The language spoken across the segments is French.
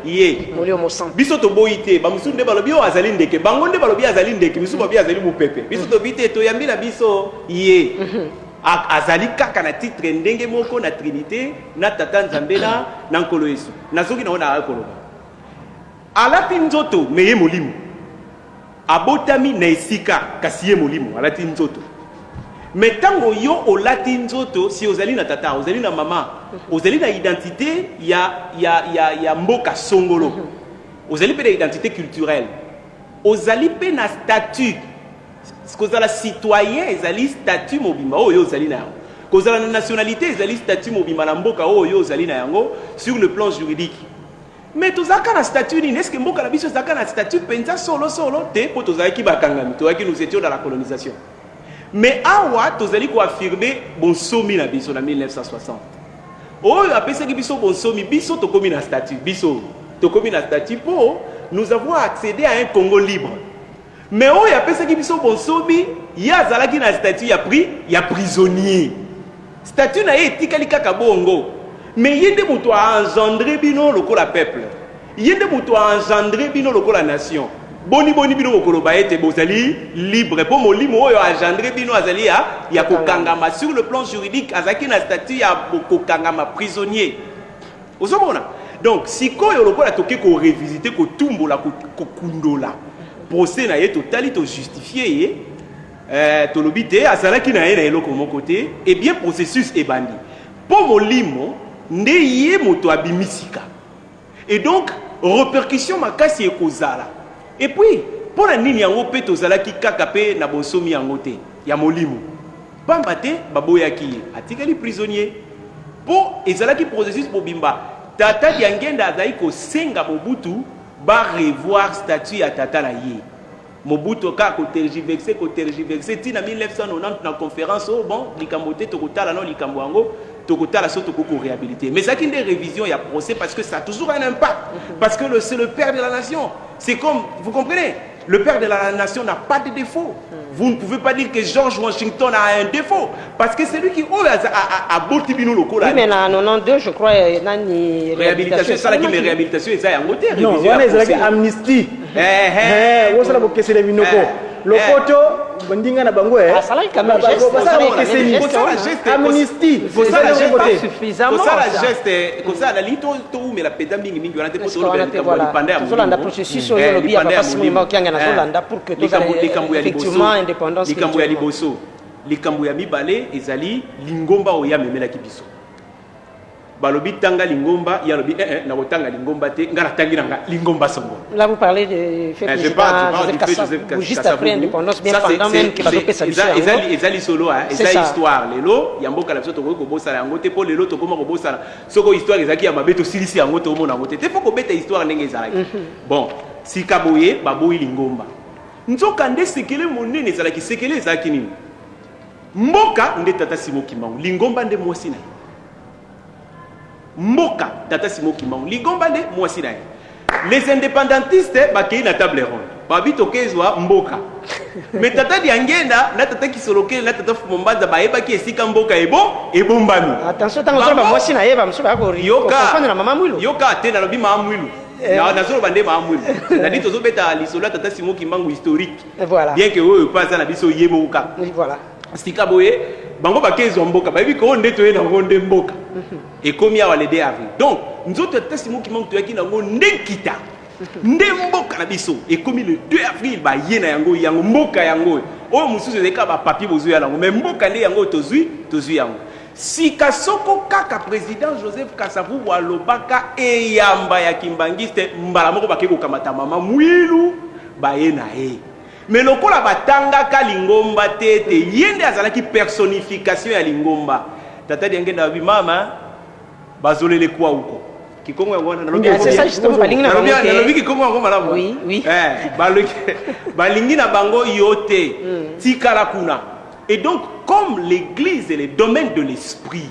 ye biso to boyite ba musu nde balobi o azali ndeke bango nde balobi azali ndeke misu babi azali mupepe biso to bite to yambi na biso ye azali kaka na titre ndenge moko na trinité na tata nzambe na nkolo yesu nazoki na ona akoloba alati nzoto meye molimo abotami na esika kasi ye molimo alati nzoto mais tango yo olati nzoto si ozali na tata ozali na mama ozali na identité ya mboka songolo ozali pe na identité culturelle ozali pe na statut kozala citoyen ezali statut mobimba oyo ozali na yango kozala na nationalité ezali statut mobimba na mboka oyo ozali na yango sur le plan juridique mais tozaka na statut nini est-ce que mboka na biso zaka na statut penza solo te po tozalaki bakangami toyaki nous étions dans la colonisation mais awa tozali ko affirmer bonsomi na biso na 1960 oyo apesaki biso bonsomi biso tokomi na statut biso tokomi na statut po nous avons accédé à un Congo libre mais oyo apesaki biso bonsomi ya zalaki na statut ya prisonnier statut na ye etikali kaka bongo mais yende muto a engendré bino lokola peuple yende muto a engendré bino lokola nation boni bino kokoloba ete bozali libre po molimo oyo a engendré bino azali ya kokangama sur le plan juridique azaki na statut ya kokangama prisonnier ozomona donc sikoyo lokola toke ko revisiter ko tumbola ko kundola procès na ye totali to justifier ye tolobi te azalaki na ye na eloko moko te et bien processus ebandi po molimo nde ye moto abimisika et donc répercussion makasi ekozala et puis pour la nini yango pe tozalaki kaka pe na bonsomi yango te ya molimo pamba te baboyaki ye atikali prisonnier po ezalaki processus bobimba tata diangenda azali kosenga Mobutu ba revoir statut ya tata na ye Mobutu ka ko tergiverser tina 1990 na conférence oh bon likambo te tokotala no likambo yango tokotala so tokoko réhabiliter mais ça qui est révision il y a procès parce que ça a toujours un impact parce que c'est le père de la nation c'est comme vous comprenez le père de la nation n'a pas de défaut vous ne pouvez pas dire que George Washington a un défaut parce que c'est lui qui a botti bino loko là oui mais en 92 je crois nani réhabilitation ça là qui les réhabilitation ça en côté non on est avec amnistie wo sala bo kesele binoko lokoto bandinga na bango ça quand même geste amnistie faut ça la geste suffisamment faut ça la geste comme ça la lito to mais la peda mingi mingi on a pour le pendant Zolanda processus oyo lobi ya papa Simon Kianga na Zolanda pour que effectivement indépendance likambo ya liboso likambo ya mibale ezali lingomba oya memela kibiso balobi tanga lingomba ya lobi na kotanga lingomba te ngara tangira nga lingomba songo là vous parlez de fait Joseph juste après indépendance bien pendant même que bazope sa biso ezali solo ezali histoire lelo ya mboka la biso to ko bosala yango te po lelo to koma ko bosala soko histoire ezaki ya mabeto silisi yango to mona ngote te faut ko beta histoire ndenge ezalaki bon sikaboye baboyi lingomba nzoka nde sekele monene ezalaki sekele ezalaki nini mboka nde tata Simon Kimbangu lingomba nde mwasi na mboka tata Simon Kimbangu lingomba nde mwasi na les indépendantistes bakei na table ronde babi tokezwa mboka mais tata Diangenda na tata Kisolokele na tata Fumombaza bayebaki esika mboka ebombami attention tango soba mwasi na yeba msoba ko yoka na mama mwilu yoka te na lobi mama mwilu na zolo bande mama mwilu na dit tozo beta lisolo tata Simon Kimbangu historique voilà bien que oyo pas na biso yemoka voilà sika boye bango bakezwa mboka bayebi ko nde toye na ngonde mboka ekomi awa le 2 avril donc nzoto tata Simon Kimbangu toyaki na ngo ndekita nde mboka na biso ekomi le 2 avril ba ye na yango mboka yango oyo mususu ezeka ba papier bozo ya lango mais mboka nde yango tozwi yango sika soko kaka président Joseph Kasavubu alobaka eyamba ya kimbangiste mbala moko bakeko kamata mama mwilu ba ye na ye mais lokola batangaka lingomba tete yende azalaki personnification ya lingomba tata Diangenda abi mama bazolele kwa huko kikongo yango c'est ça justement balingi na bango nalobi kikongo yango malamu oui balingi na bango yote tikala kuna et donc comme l'église est le domaine de l'esprit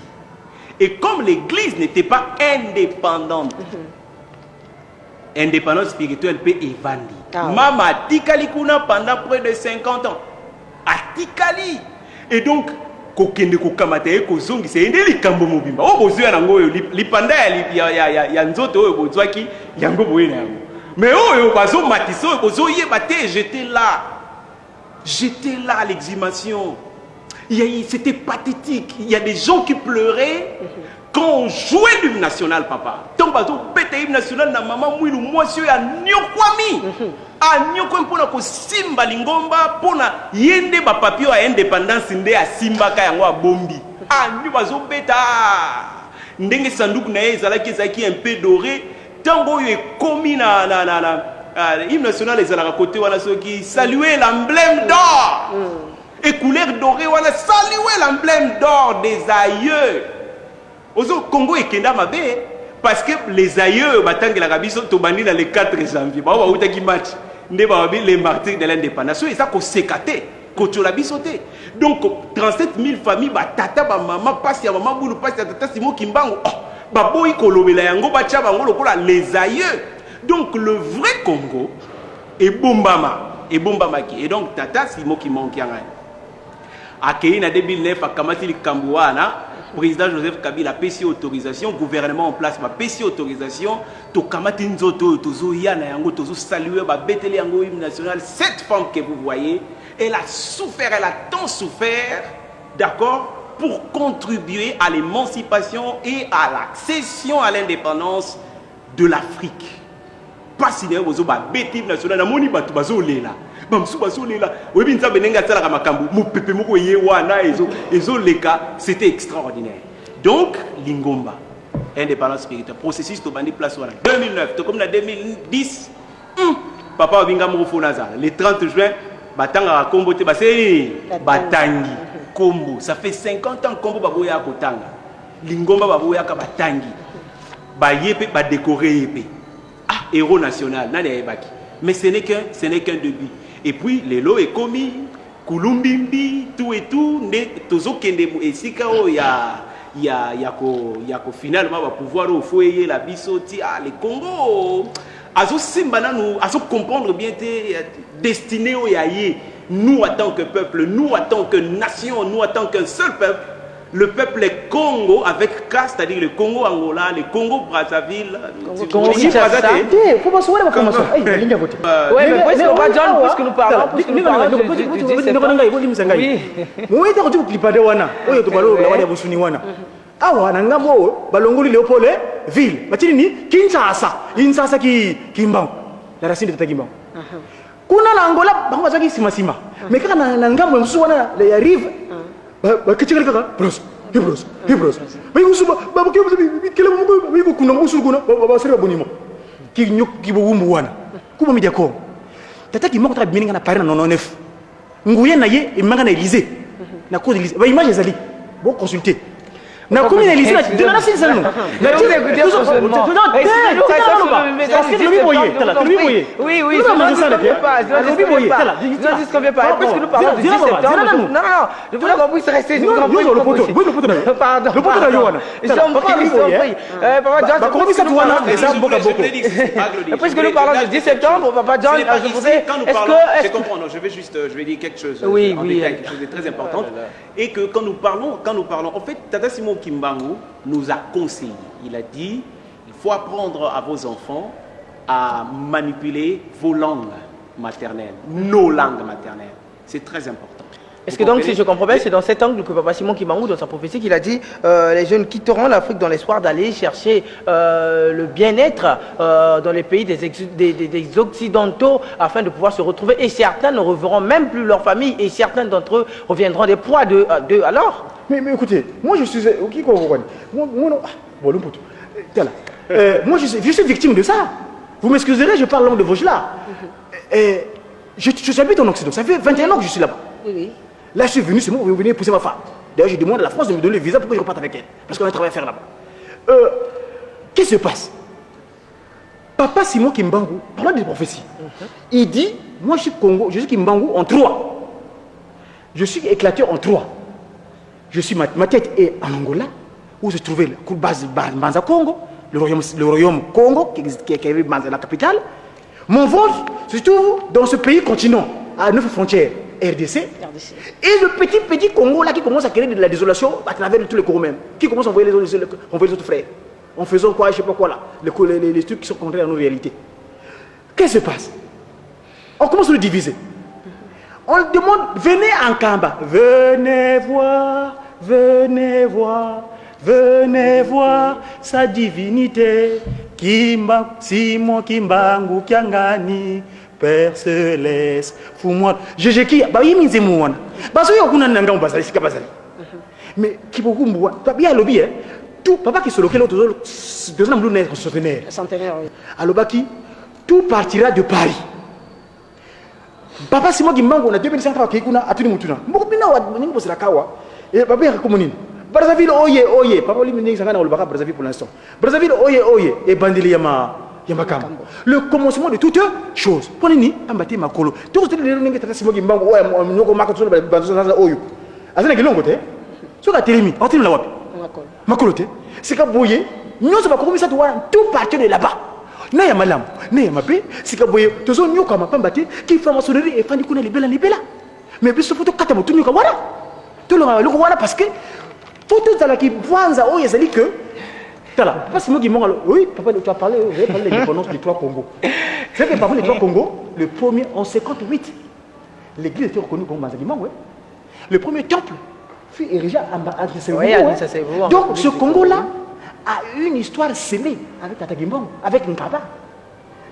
et comme l'église n'était pas indépendante indépendance spirituelle peut évandi mama atikali kuna pendant près de 50 ans atikali et donc kokende kokamata ye kozongisa ende likambo mobimba o bozo ya nango oyo lipanda ya nzoto oyo bozwaki yango boye na yango. Mais oh, bazo matiso, bozo yebate, j'étais là à l'exhumation. C'était pathétique. Il y a des gens qui pleuraient quand on jouait l'hymne national, papa. Tant bazo pète l'hymne national na maman mouilou moi sur ya nyokwami. A nyokwami pona ko simba lingomba pona yende ba papio a indépendance nde a simba ka yango a bombi. A nyo bazo beta. Ndenge sanduku na ezalaki un peu doré. Tango yo komi na l'hymne national ezalaka côté wana soki saluer l'emblème d'or. Et couleur dorée wana saluer l'emblème d'or des aïeux. Ozo Congo et Kenda mabe parce que les aïeux batangela kabiso to bandi na le 4 janvier. Ba ba utaki match nde ba bi les martyrs de l'indépendance. Et ça ko sekate ko tola bisoté. Donc 37 000 familles ba tata ba maman passe ya maman boulou passe ya tata Simon Kimbangu. Oh, ba boyi kolobela yango ba tia bango lokola les aïeux. Donc le vrai Congo est bombama qui. Et donc tata Simon Kimbangu qui a accueilli en 2009 à Kamati Kambouana. Président Joseph Kabila a payé autorisation, gouvernement en place a payé autorisation, to kamati nzoto tozo yana yango tozo saluer ba beteli yango hymne national. Cette femme que vous voyez, elle a souffert, elle a tant souffert, d'accord, pour contribuer à l'émancipation et à l'accession à l'indépendance de l'Afrique. Pas si vous avez bêtise nationale, moni batu bazo lela. C'était extraordinaire. Donc, Lingomba, indépendance spirituelle, processus de bandi place 2009, comme en 2010, papa Binga Mouroufonaza, le 30 juin, Batanga Kombo te Batangi, Kombo. Ça fait 50 ans Kombo Baboya Kotanga. Lingomba Baboya Batangi. Bayepe, décoré Yepe. Ah, héros national, Nane Ebaki. Mais ce n'est qu'un début. Et puis, les lots est commis, Kulumbimbi, tout et tout, Tozo Kendemo et Sikao, il y a finalement va pouvoir au foyer la bisoti, les Congo. Azo Simbana nous, azo comprendre bien tes destinées au yaye. Nous, en tant que peuple, nous, en tant que nation, nous, en tant qu'un seul peuple, le peuple est Congo avec K, c'est-à-dire le Congo Angola, le Congo Brazzaville. Congo Kinshasa. Il faut pas se voir la formation. Oui, mais puisque nous parlons, awa na ngambo balongoli Léopold ville batini ni Kinshasa Kimbangu la racine de Kimbangu kuna na Angola bango bazaki sima mais kaka na ngambo msusu wana ya rive bakachika kaka Hebrews bayusuba babuke kele mungu bayiko kuna musu kuna basere bonimo kibumbu wana kuma media ko tata Kimbangu tra bininga na Paris na 99 nguye na ye imanga na Élysée na cour d'Élysée ba image ezali bon consulter na commune Élysée na de la cité non na vous écoutez seulement parce que le biboyer oui je dis qu'on veut pas parce que nous parlons du 10 septembre non je voulais qu'on puisse rester le poteau pardon le poteau Yohana papa John comment ça toi là ça boka boko parce que nous parlons du 10 septembre papa John je voudrais est-ce que je comprends je vais dire quelque chose en détail quelque chose de très important et que quand nous parlons en fait Tata Simon Kimbangu nous a conseillé. Il a dit il faut apprendre à vos enfants à manipuler vos langues maternelles, nos langues maternelles. C'est très important. Est-ce que donc, si je comprends bien, c'est dans cet angle que Papa Simon Kimbangu, dans sa prophétie, qu'il a dit les jeunes quitteront l'Afrique dans l'espoir d'aller chercher le bien-être dans les pays des Occidentaux afin de pouvoir se retrouver. Et certains ne reverront même plus leur famille et certains d'entre eux reviendront des proies d'eux. Alors mais écoutez, moi je suis... moi je suis victime de ça. Vous m'excuserez, je parle langue de Vosges là. Je habite en Occident, ça fait 21 ans que je suis là-bas. Oui. Là je suis venu, c'est moi, vous venez pousser ma femme. D'ailleurs je demande à la France de me donner le visa pour que je reparte avec elle. Parce qu'on a un travail à faire là-bas. Qu'est-ce qui se passe? Papa Simon Kimbangu, parlant des prophéties, il dit, moi je suis Congo, je suis Kimbangu en 3. Je suis éclateur en 3. Ma tête est en Angola, où se trouvait la base Banza Congo, le royaume Congo, qui est Banza, la capitale. Mon ventre se trouve dans ce pays continent, à 9 frontières, RDC. Et le petit Congo là qui commence à créer de la désolation à travers tous les Congos même, qui commence à envoyer les autres frères. en faisant quoi, je sais pas quoi là, les trucs qui sont contraires à nos réalités. Qu'est-ce qui se passe? On commence à nous diviser. On demande, venez en Kamba. Venez voir sa divinité. Kimba, Simon, Kimbangu, Kiangani, Père Céleste, Fou-moi. Jéjeki, bah, il m'y dit, moi. Bah, ça y est, on a un grand bazar, c'est bazar. Mais qui peut vous voir? Bien lobby, hein. Tout, papa qui se loquait l'autre, deux ans, nous sommes Centenaire, oui. alors, Baki, tout partira de Paris. Papa, c'est moi qui manque, on a 2500 qui a tenu mon tour. Je suis là, et papa, il a communiqué. Brazzaville, oye. Papa, il m'a dit que Brazzaville pour l'instant. Brazzaville, oye. Et Bandili Yamakam. Le commencement de toutes choses. Ponini, Ambati Makolo. Tout ce que les gens qui sont qui manquent, ouais, on marque sur le bandeau, oyo. Azana qui l'ont côté. Sur la télémie, on tient la wap. Makolo, c'est qu'à boyer, nous sommes comme ça, tout partir de là-bas. Naya malam, naya mabe, c'est qu'à boyer, tous nous comme Pambati, qui fait ma sonnerie et Fanny connaît les belles. Mais puis ce photo, Katamo, tout le monde, voilà. Tout le monde, voilà, parce que. Photos là qui voient ça, oh, il que. Parce que moi qui m'en oui, papa, tu as parlé de l'indépendance des trois Congos. C'est que parmi les trois Congos, le premier en 58, l'église était reconnue comme Mazagimang, ouais. Le premier temple fut érigé à Adressé-Vous. Donc ce Congo-là a une histoire scellée avec Tatagimbang, avec Nkaba.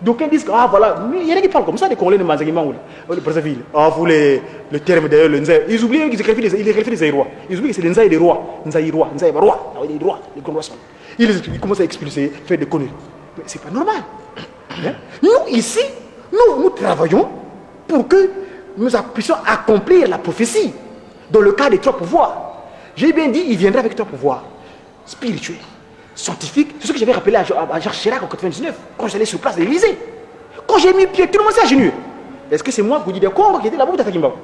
Donc ils disent que, ah voilà, il y en a qui parlent comme ça des Congolais de Mazagimang, le Brazzaville. Ah, vous le terme d'ailleurs, le Nzaï. Ils oublient qu'ils écrivent des Zaïrois. Ils oublient que c'est les Nzaï des rois. Nzaï roi, les rois, les grands rois. Ils commencent à expulser, faire des conneries. Mais c'est pas normal. Hein? Nous, ici, nous travaillons pour que nous puissions accomplir la prophétie dans le cas des trois pouvoirs. J'ai bien dit, il viendra avec trois pouvoirs spirituels, scientifiques. C'est ce que j'avais rappelé à Jacques Chirac en 1999, quand j'allais sur place de l'Élysée. Quand j'ai mis pied, tout le monde s'est agenouillé. Est-ce que c'est moi, Goudi de Congo, qui était là-bas ou Tatakimbao?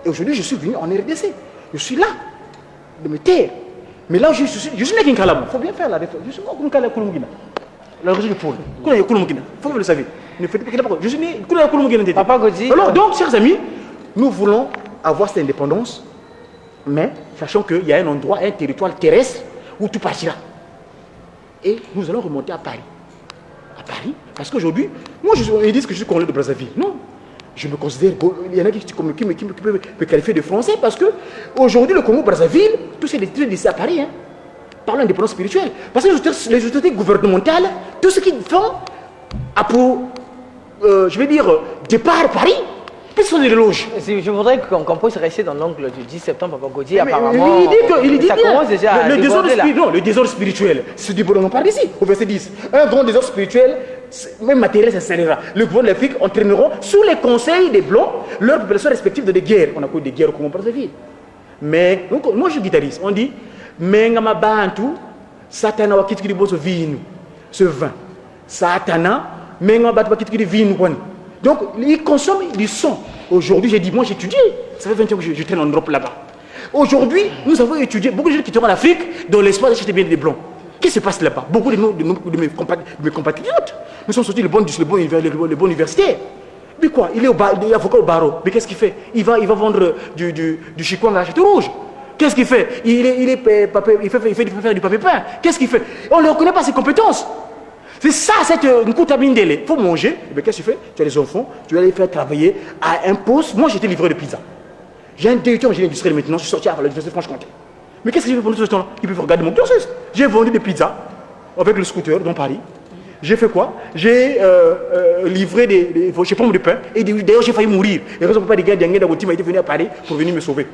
Et aujourd'hui, je suis venu en RDC. Je suis là, de me taire. Mais là, je suis né qui il faut bien faire la réforme. Je suis né qui la région du pôle. Il faut que vous le savez. Ne faites pas. Je suis né qui Papa Godzi. Alors, donc, chers amis, nous voulons avoir cette indépendance, mais sachant qu'il y a un endroit, un territoire terrestre où tout partira. Et nous allons remonter à Paris. À Paris, parce qu'aujourd'hui, moi, ils disent que je suis Congolais de Brazzaville. Non. Je me considère, il y en a qui peuvent me qualifier de français parce que aujourd'hui le Congo-Brazzaville, tous ces trucs ici à Paris, hein, parlent d'indépendance spirituelle. Parce que les autorités gouvernementales, tout ce qu'ils font a pour, je vais dire, départ Paris, quelles sont les loges? Je voudrais qu'on puisse rester dans l'angle du 10 septembre, Papa Godzi, apparemment. Il dit ça commence déjà le désordre spirituel, c'est du bonhomme par ici, au verset 10. Un grand désordre spirituel, même matériel s'installera. Le gouvernement de l'Afrique entraîneront sous les conseils des Blancs leurs populations respectives de des guerres. On a connu des guerres au Congo-Brazzaville. Mais, donc, moi je suis guitariste, on dit, Mengama Bantu, Satana wa kitu kiboso vinu, ce vin. Satana, Mengama Bantu wa kitu vinu. Donc, ils consomment du son. Aujourd'hui, j'ai dit, moi j'ai étudié, ça fait 20 ans que je traîne en Europe là-bas. Aujourd'hui, nous avons étudié, beaucoup de gens qui sont en Afrique dans l'espoir d'acheter bien des blancs. Qu'est-ce qui se passe là-bas? Beaucoup de mes compatriotes, nous sommes sortis le bon universitaire. Mais quoi? Il est avocat au barreau. Mais qu'est-ce qu'il fait? Il va vendre du chikwang à Château Rouge. Qu'est-ce qu'il fait? Il fait faire du papier peint. Qu'est-ce qu'il fait? On ne reconnaît pas ses compétences. C'est ça, cette Nkoutabindele. Il faut manger. Mais qu'est-ce que tu fais? Tu as les enfants, tu vas les faire travailler à un poste. Moi, j'étais livreur de pizza. J'ai un directeur en génie industriel maintenant, je suis sorti à l'université de Franche-Comté. Mais qu'est-ce que j'ai fait pendant tout ce temps-là? Ils peuvent regarder mon cursus. J'ai vendu des pizzas avec le scooter dans Paris. J'ai fait quoi? J'ai livré des pommes de pain. Et d'ailleurs, j'ai failli mourir. Et raison pourquoi des gars d'Angé d'Agoutima étaient venus à Paris pour venir me sauver.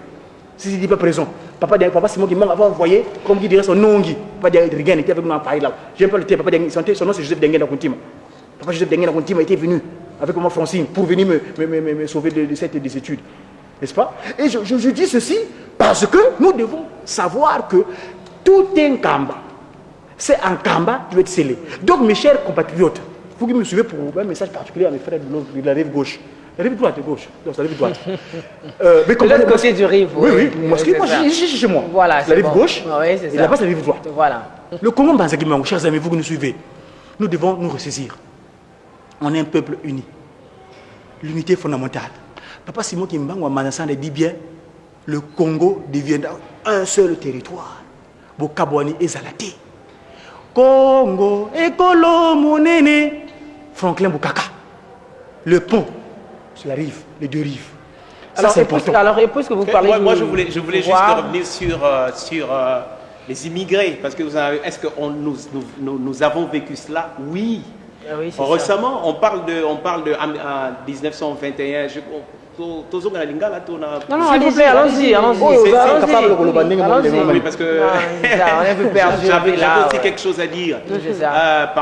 Si je dis pas présent. Papa c'est moi qui m'a envoyé, comme qui dirait son nom. Papa Dengé était avec nous à Paris là. J'aime pas le thé. Papa Dengé, son nom c'est Joseph Dengé d'Agoutima. Papa Joseph Dengé d'Agoutima était venu avec moi Francine pour venir me sauver de des études. N'est-ce pas? Et je dis ceci parce que nous devons savoir que tout un Kamba, c'est un Kamba qui doit être scellé. Donc mes chers compatriotes, vous qui me suivez pour un message particulier à mes frères de la rive gauche. La rive droite et gauche. Non, c'est la rive droite. Mais l'autre côté du rive. Oui. Moi, je suis chez moi. Voilà, la rive gauche. Oui, c'est ça. Et là-bas, c'est la rive droite. Voilà. Le Congo Banzagimang, chers amis, vous qui nous suivez, nous devons nous ressaisir. On est un peuple uni. L'unité fondamentale. Papa Simon Kimbangu Manassane dit bien, le Congo deviendra un seul territoire. Bokabouani et Zalaté. Congo, Ekolo Monene. Franklin Bukaka. Le pont sur la rive, les deux rives. Ça, c'est important. Alors, et puisque vous parlez Moi, du je voulais juste pouvoir, revenir sur les immigrés, parce que est-ce que nous avons vécu cela? Oui. Ah oui, c'est ça. Récemment, on parle de 1921. Non, s'il vous plaît, allons-y. Oui, parce que On est un peu perdu. j'avais là, aussi ouais. quelque chose à dire C'est ça.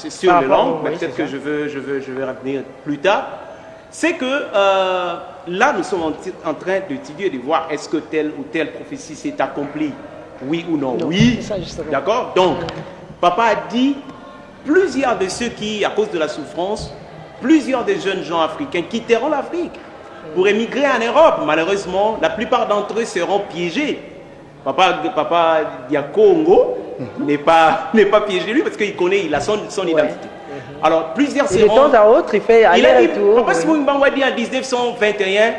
sur Par le rapport langue, au- mais oui, peut-être c'est que ça. je vais revenir plus tard. C'est que là, nous sommes en train d'étudier, de voir est-ce que telle ou telle prophétie s'est accomplie, oui ou non. Oui, c'est ça, justement. d'accord. Donc, papa a dit, plusieurs de ceux qui, à cause de la souffrance, plusieurs des jeunes gens africains quitteront l'Afrique pour émigrer en Europe. Malheureusement, la plupart d'entre eux seront piégés. Papa Diakongo n'est pas piégé lui parce qu'il connaît, il a son identité. Alors, plusieurs Et de seront... temps à autre, il fait Il a dit, aller-retour. Papa Simon Mbango a dit en 1921,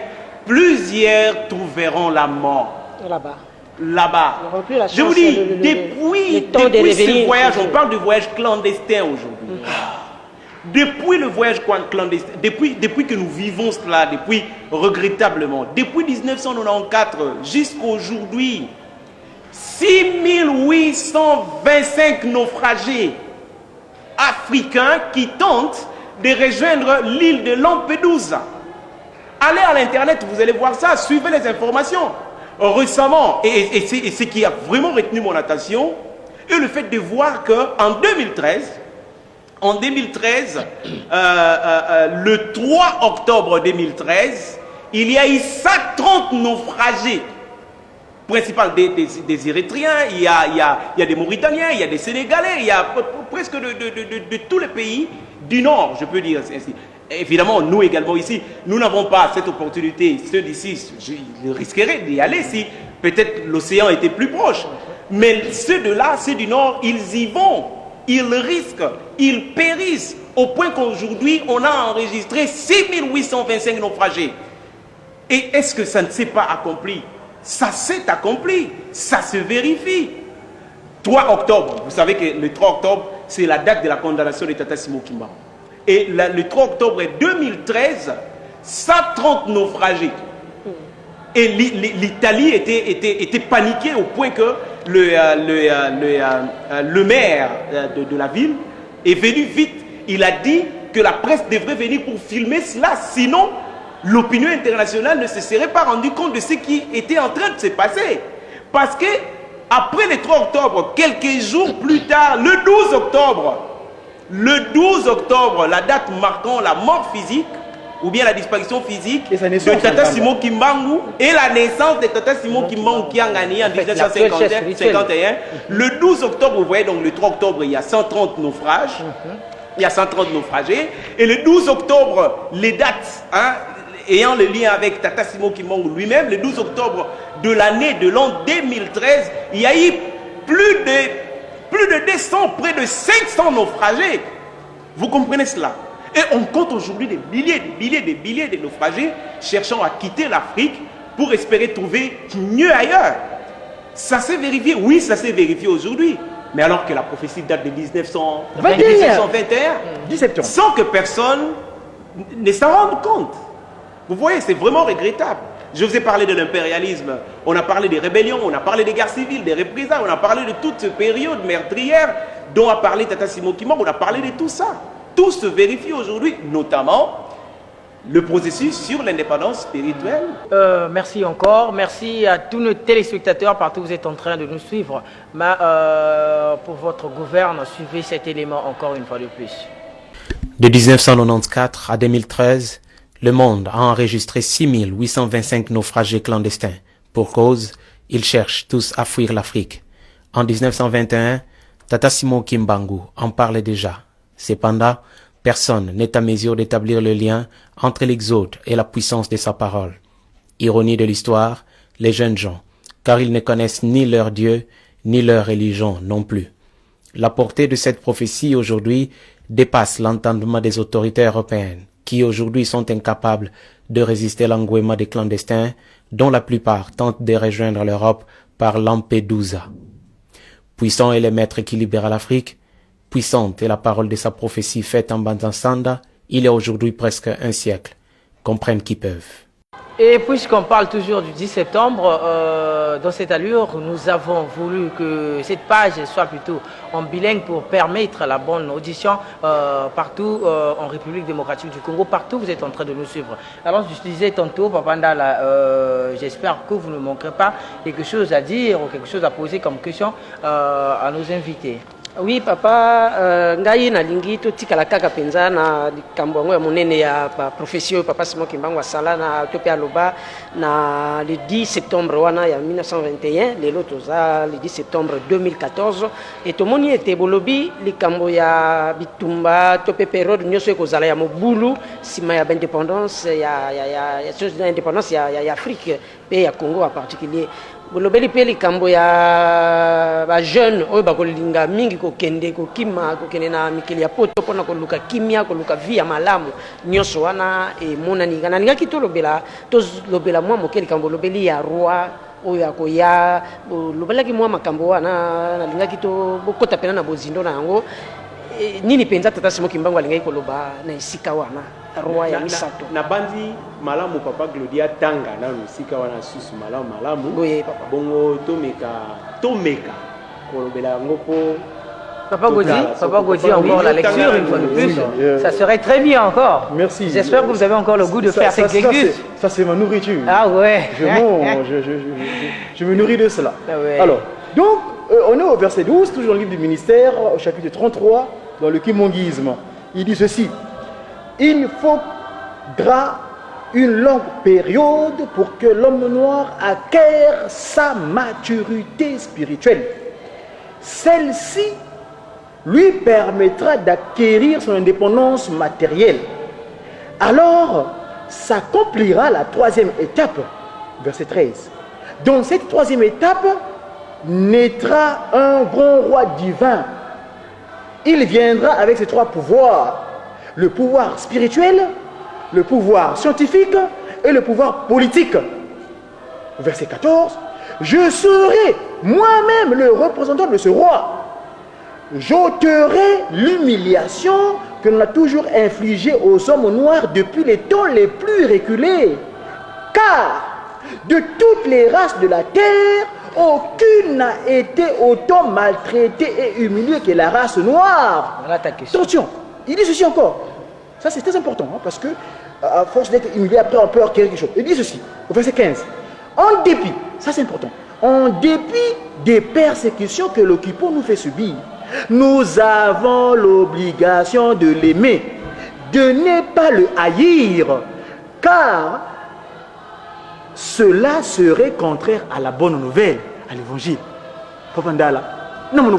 plusieurs trouveront la mort Là-bas. là-bas. Ils n'auront plus la Je vous chance, dis, le depuis temps de ce revenir. voyage, on parle de voyage clandestin aujourd'hui. Depuis le voyage clandestin, depuis que nous vivons cela, depuis regrettablement, depuis 1994 jusqu'à aujourd'hui, 6825 naufragés africains qui tentent de rejoindre l'île de Lampedusa. Allez à l'internet, vous allez voir ça, suivez les informations. Récemment, et ce qui a vraiment retenu mon attention, est le fait de voir qu'en 2013, le 3 octobre 2013, il y a eu 130 naufragés, principalement des Érythréens, il y a des Mauritaniens, il y a des Sénégalais, il y a presque de tous les pays du Nord, je peux dire ainsi. Évidemment, nous également ici, nous n'avons pas cette opportunité. Ceux d'ici, ils risqueraient d'y aller si peut-être l'océan était plus proche. Mais ceux de là, ceux du Nord, ils y vont. Ils risquent, ils périssent. Au point qu'aujourd'hui, on a enregistré 6825 naufragés. Et est-ce que ça ne s'est pas accompli? Ça s'est accompli. Ça se vérifie. 3 octobre, vous savez que le 3 octobre, c'est la date de la condamnation de Tata Simon Kimbangu. Et le 3 octobre 2013, 130 naufragés. Et l'Italie était paniquée au point que le maire de la ville est venu vite. Il a dit que la presse devrait venir pour filmer cela. Sinon, l'opinion internationale ne se serait pas rendue compte de ce qui était en train de se passer. Parce que, après le 3 octobre, quelques jours plus tard, le 12 octobre, la date marquant la mort physique, ou bien la disparition physique de Tata Simon Kimbangu et la naissance de Tata Simon Kimbangu qui a gagné en 1951. Le 12 octobre, vous voyez, donc le 3 octobre, il y a 130 naufrages. Il y a 130 naufragés. Et le 12 octobre, les dates ayant le lien avec Tata Simon Kimbangu lui-même, le 12 octobre de l'année de l'an 2013, il y a eu plus de 200, près de 500 naufragés. Vous comprenez cela? Et on compte aujourd'hui des milliers de naufragés cherchant à quitter l'Afrique pour espérer trouver mieux ailleurs. Ça s'est vérifié, oui, ça s'est vérifié aujourd'hui. Mais alors que la prophétie date de 1921, sans que personne ne s'en rende compte. Vous voyez, c'est vraiment regrettable. Je vous ai parlé de l'impérialisme, on a parlé des rébellions, on a parlé des guerres civiles, des représailles, on a parlé de toute cette période meurtrière dont a parlé Tata Simon Kimbangu, on a parlé de tout ça. Tout se vérifie aujourd'hui, notamment le processus sur l'indépendance spirituelle. Merci encore. Merci à tous nos téléspectateurs partout où vous êtes en train de nous suivre. Mais pour votre gouverne, suivez cet élément encore une fois de plus. De 1994 à 2013, le monde a enregistré 6825 naufragés clandestins. Pour cause, ils cherchent tous à fuir l'Afrique. En 1921, Tata Simon Kimbangu en parlait déjà. Cependant, personne n'est à mesure d'établir le lien entre l'exode et la puissance de sa parole. Ironie de l'histoire, les jeunes gens, car ils ne connaissent ni leur Dieu, ni leur religion non plus. La portée de cette prophétie aujourd'hui dépasse l'entendement des autorités européennes, qui aujourd'hui sont incapables de résister à l'engouement des clandestins, dont la plupart tentent de rejoindre l'Europe par Lampedusa. Puissant est le maître qui libère l'Afrique. Puissante est la parole de sa prophétie faite en Banzansanda, il y a aujourd'hui presque un siècle. Comprennent qui peuvent. Et puisqu'on parle toujours du 10 septembre, dans cette allure, nous avons voulu que cette page soit plutôt en bilingue pour permettre la bonne audition partout en République démocratique du Congo. Partout, vous êtes en train de nous suivre. Alors, je disais tantôt, Papa Ndala, j'espère que vous ne manquerez pas quelque chose à dire ou quelque chose à poser comme question à nos invités. Oui papa ngai nalingi totikala kaka penza na likambo yango ya monene ya profession papa Simon Kimbangu asala na tope aloba na le 10 septembre wana ya 1921 lelo toza le 10 septembre 2014 et tomoni ete bolobi likambo ya bitumba tope période nyonso ekozala ya mobulu sima ya indépendance ya indépendance ya Afrique pe ya Congo en particulier bolobeli pe likambo ya ba jeune oyo bakolinga mingi kokende na mikili ya poto pona koluka kimia koluka via malamu nyonso wana emonani kana ningaki tolobela mwa moke likambo lobeli ya roi oyo akoya lobelaki mwa makambo wana nalingaki bokota pena na bozindo na yango nini penza tata Simon Kimbangu alingaki koloba na esika wana roi ya misato na bandi malamu papa Glodia tanga na esika wana susu malamu boye papa bongo tomeka kolobela yango po Papa Gauthier, encore la lecture une fois de plus. Ça serait très bien encore. Merci. J'espère que vous avez encore le goût de faire cette lecture. Ça c'est ma nourriture. Ah ouais. Je me nourris de cela. Ah ouais. Alors, donc, on est au verset 12, toujours dans le livre du ministère, au chapitre 33, dans le kimonguisme. Il dit ceci. Il faudra une longue période pour que l'homme noir acquiert sa maturité spirituelle. Celle-ci lui permettra d'acquérir son indépendance matérielle. Alors s'accomplira la troisième étape, verset 13. Dans cette troisième étape naîtra un grand roi divin. Il viendra avec ses trois pouvoirs, le pouvoir spirituel, le pouvoir scientifique et le pouvoir politique. Verset 14. Je serai moi-même le représentant de ce roi. J'ôterai l'humiliation que l'on a toujours infligée aux hommes noirs depuis les temps les plus reculés. Car de toutes les races de la terre, aucune n'a été autant maltraitée et humiliée que la race noire. Voilà ta question. Attention, il dit ceci encore. Ça c'est très important parce que à force d'être humilié, après on peut acquérir quelque chose. Il dit ceci, au verset 15. En dépit, ça c'est important, en dépit des persécutions que l'occupant nous fait subir, nous avons l'obligation de l'aimer, de ne pas le haïr, car cela serait contraire à la bonne nouvelle, à l'évangile. Papa Ndala, non,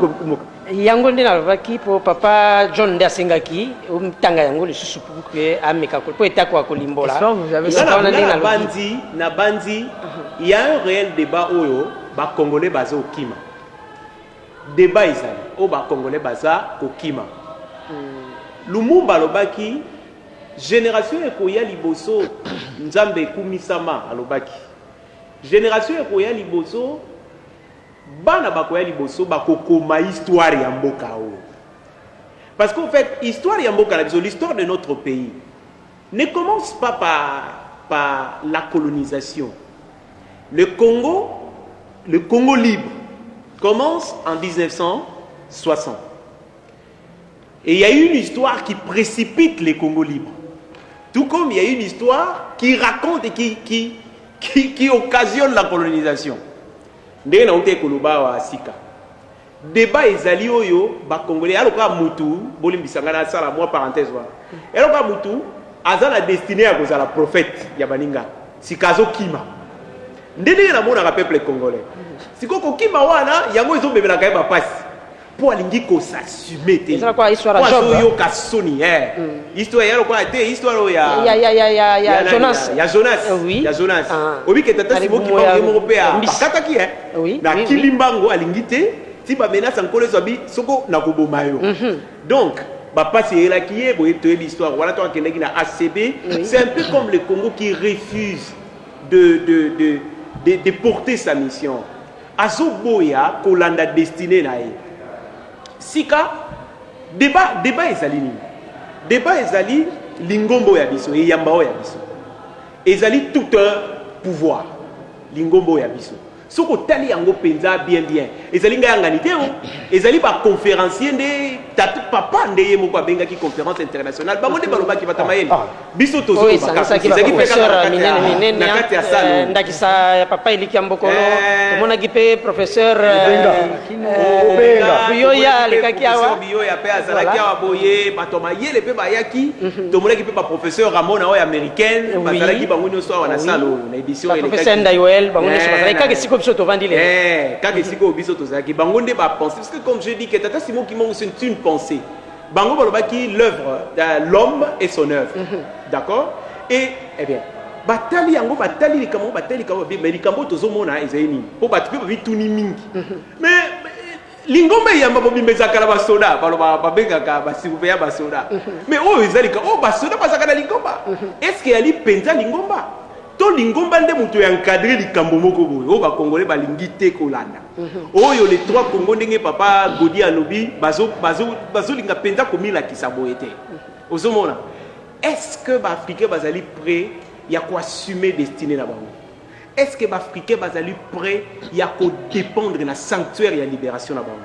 yango nde nalobaki po papa John nde asengaki omtanga yango lisusu puke ameka po etako akolimbola na bandi il y a un réel débat oyo ba congolais baza okima débat ezali o ba congolais baza okima Lumumba alobaki génération ekoya liboso nzambe ekumisama alobaki génération ekoya liboso bana bakoya liboso bakokoma histoire ya mboka o parce qu'en fait histoire ya mboka l'histoire de notre pays ne commence pas par la colonisation. Le Congo libre commence en 1960 et il y a une histoire qui précipite les Congo libres, tout comme il y a une histoire qui raconte et qui occasionne la colonisation. Ndenge na ute koloba wa sika débat ezali oyo ba congolais aloka mutu bolimbisanga na sala moi parenthèse wa aloka mutu azala destiné à kozala prophète ya baninga sikazo kima ndenge na mona ka peuple congolais sikoko kima wana yango ezobebela ka ba passe pour alingi ko s'assumer te ça quoi histoire à Job yo ka soni histoire ya lokwa te histoire ya Jonas oui ya Jonas obi ke tata sibo ki ba mo européen bakata ki oui na kilimbango alingi te ti ba menace encore zobi soko na koboma yo donc ba passe la ki e boye to l'histoire wala to akendeki na ACB c'est un peu comme le Congo qui refuse de porter sa mission. azoboya kolanda destiné na ye sika débat ezali nini débat ezali lingombo ya biso eyamba oyo ya biso ezali tout un pouvoir lingombo ya biso soko tali yango penza bien ezali nga yangani te ezali ba conférencier nde tatu papa nde ye moko abengaki conférence internationale bango nde balobaki batama yeni biso tozo ezaki professeur minene nakati ya salle ndakisa ya papa eliki ya mbokolo tomonaki pe professeur biyoya lekaki awa biyoya pe azalaki awa boye bato mayele pe bayaki tomonaki pe ba professeur Ramona oyo américaine bazalaki bango nyonso awa na salle na édition elekaki professeur Ndayuel bango nyonso bazalaki kaka siko biso tovandi le kaka siko biso tozalaki bango nde ba penser parce que comme je dis que Tata Simon Kimbangu c'est une pensée bango balobaki l'œuvre l'homme et son œuvre d'accord et eh bien batali yango batali likambo mais likambo tozomona ezali nini po batu pe bituni mingi mais lingomba yamba bobimbezaka na basoda baloba babengaka basirupe ya basoda mais oyo ezali ka o basoda bazaka na lingomba est-ce que yali penza lingomba to lingomba nde mutu ya encadrer likambo moko boye o ba congolais balingi te kolanda oyo les trois Congo ndenge papa Godi alobi bazo linga penza komila kisa boye te ozomona est-ce que ba africain bazali prêt ya ko assumer destinée na bango est-ce que ba africain bazali prêt ya ko dépendre na sanctuaire ya libération na bango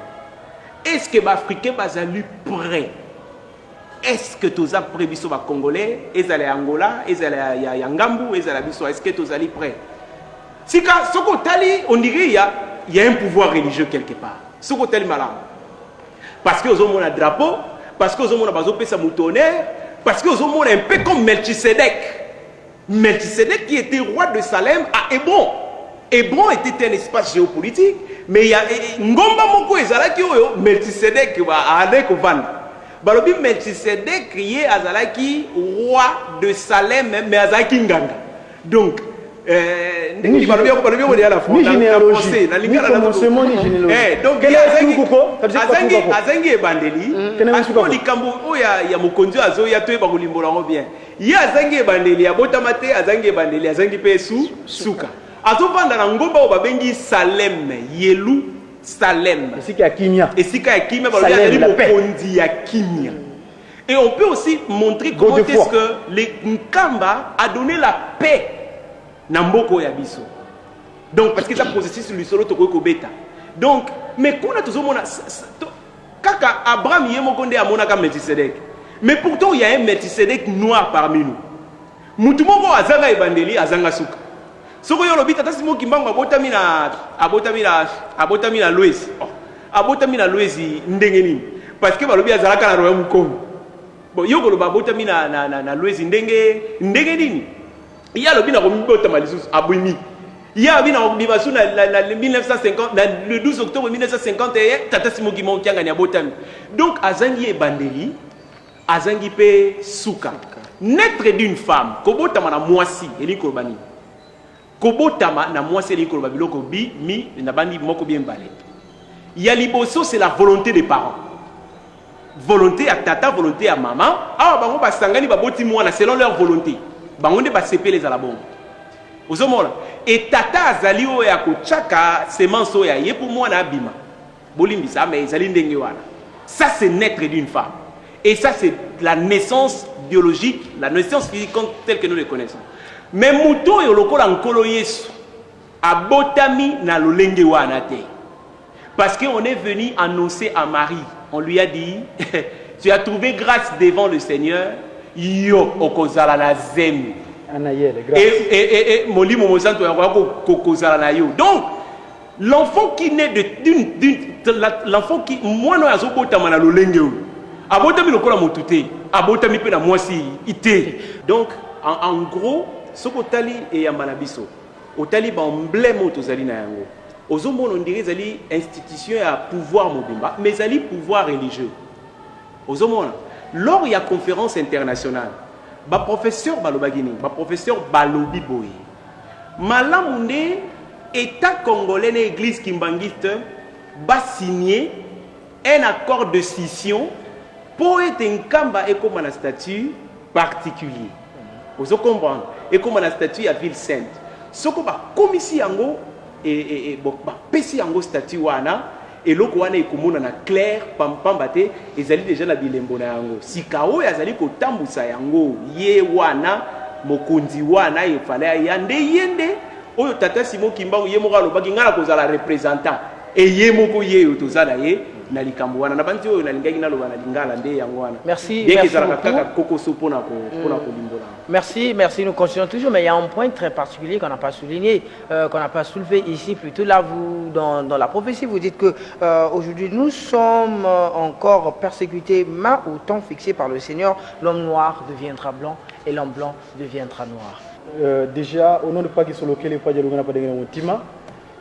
est-ce que ba africain bazali prêt est-ce que tous après biso ba congolais ezala ya Angola ezala ya Ngambu ezala biso est-ce que tous allez prêt sika soko tali on dirait il y a un pouvoir religieux quelque part soko tali malam parce que aux mona drapeau parce que aux mona bazo pesa moutonner parce que aux mona un peu comme Melchisedec qui était roi de Salem à Hébron. Hébron était un espace géopolitique mais il y a ngomba moko ezalaki oyo Melchisedec ba ade ko vanda balobi Melchisedec ye azalaki roi de Salem mais azalaki nganga donc ni balobi ko ya la France na lingala na commencement ni généalogie donc azangi ebandeli ko likambo oya ya mokonzi azo ya to ba kolimbola ngo bien ye azangi ebandeli abotamate azangi ebandeli azangi pe suka azovanda na ngomba o babengi Salem yelu Salem esika ya kimia balobi azali mokonzi ya kimia et on peut aussi montrer comment est-ce que les Nkamba a donné la paix na mboko ya biso donc parce que ça processus lui solo to ko beta donc mais kuna tozomona kaka Abraham yemoko nde amona ka Melchisedec mais pourtant il y a un Melchisedec noir parmi nous mutu moko azanga ebandeli azanga suka soko yo lobi Tata Simon Kimbangu abotami na Louis abotami na Louis ndenge nini parce que balobi azalaka na royaume Congo bon yo koloba abotami na Louis ndenge nini ya lobi na komibota malisusu abwimi ya bina bibasu na 1950 le 12 octobre 1951 Tata Simon Kimbangu kianga ni abotami donc azangi ebandeli azangi pe suka naître d'une femme kobotama na mwasi eli kolobani kobotama na mwasi eli koloba biloko mi na bandi moko bien balé ya liboso c'est la volonté des parents volonté à tata volonté à maman awa bango basangani baboti mwana selon leur volonté bango nde basepele za la bombe ozomona et tata azali oyo ya kochaka semence oyo ye pour mwana abima bolimbisa mais ezali ndenge wana ça c'est naître d'une femme et ça c'est la naissance biologique la naissance physique telle que nous le connaissons mais muto yo lokola nkolo Yesu abotami na lolenge wana te parce que on est venu annoncer à Marie on lui a dit tu as trouvé grâce devant le Seigneur yo okozala na zemi et molimo mozanto ya kokozala na yo donc l'enfant qui naît l'enfant qui mwana azobotama na lolenge oyo abotami lokola motute abotami pe na mwasi ite donc en gros soko tali et yambana biso otali ba emblème tozali na yango ozomona ndiri ezali institution ya pouvoir mobimba mais ezali pouvoir religieux ozomona lors ya conférence internationale ba professeur balobaki nini ba professeur balobi boye malamu nde état congolais na église kimbangiste ba signer un accord de scission pour être Nkamba et comme un statut particulier. Vous comprenez? Et comme un statut à ville sainte. Ce qu'on va comme ici yango bon bapesi yango statut wana eloko wana ekomona na clair pamba te ezali déjà na bilembo na yango sika oyo azali kotambusa yango ye wana mokonzi wana efale ya nde yende oyo tata Simon Kimbangu ye moko alobaki ngala kozala représentant ye moko ye oyo tozala ye na likambo wana na banti oyo nalingaki naloba na lingala nde yango wana merci merci merci, nous continuons toujours, mais il y a un point très particulier qu'on n'a pas souligné, qu'on n'a pas soulevé ici. Plutôt là, vous, dans la prophétie, vous dites que aujourd'hui nous sommes encore persécutés, mais au temps fixé par le Seigneur, l'homme noir deviendra blanc et l'homme blanc deviendra noir. Déjà, au nom de Paki Solokele,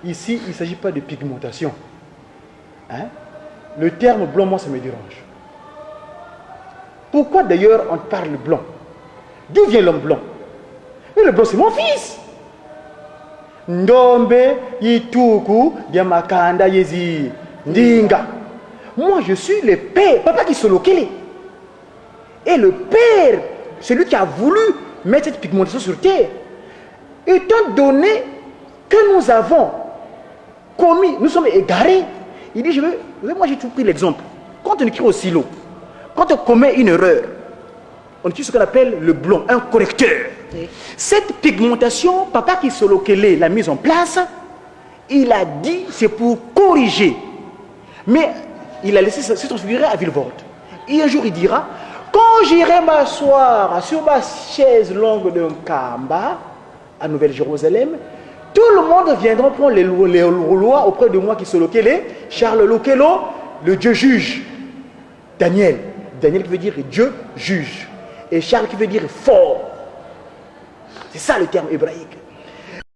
ici, il ne s'agit pas de pigmentation. Hein? Le terme blanc, moi, ça me dérange. Pourquoi d'ailleurs on parle blanc? D'où vient l'homme blanc? Mais le blanc, c'est mon fils. Ndombe, Yituku, Yamakanda, Yezi, Ndinga. Moi, je suis le père, papa qui Solokele. Et le père, celui qui a voulu mettre cette pigmentation sur terre. Étant donné que nous avons commis, nous sommes égarés, il dit, moi j'ai tout pris l'exemple. Quand on écrit au silo, quand on commet une erreur, on utilise ce qu'on appelle le blond, un correcteur. Oui. Cette pigmentation, papa qui Solokele l'a mise en place, il a dit c'est pour corriger. Mais il a laissé se transfigurer à Villevorde. Et un jour il dira, quand j'irai m'asseoir sur ma chaise longue de Kamba, à Nouvelle-Jérusalem, tout le monde viendra prendre les lois auprès de moi qui Solokele, Charles Lokelo, le Dieu juge. Daniel qui veut dire Dieu juge. Et Charles qui veut dire fort. C'est ça le terme hébraïque.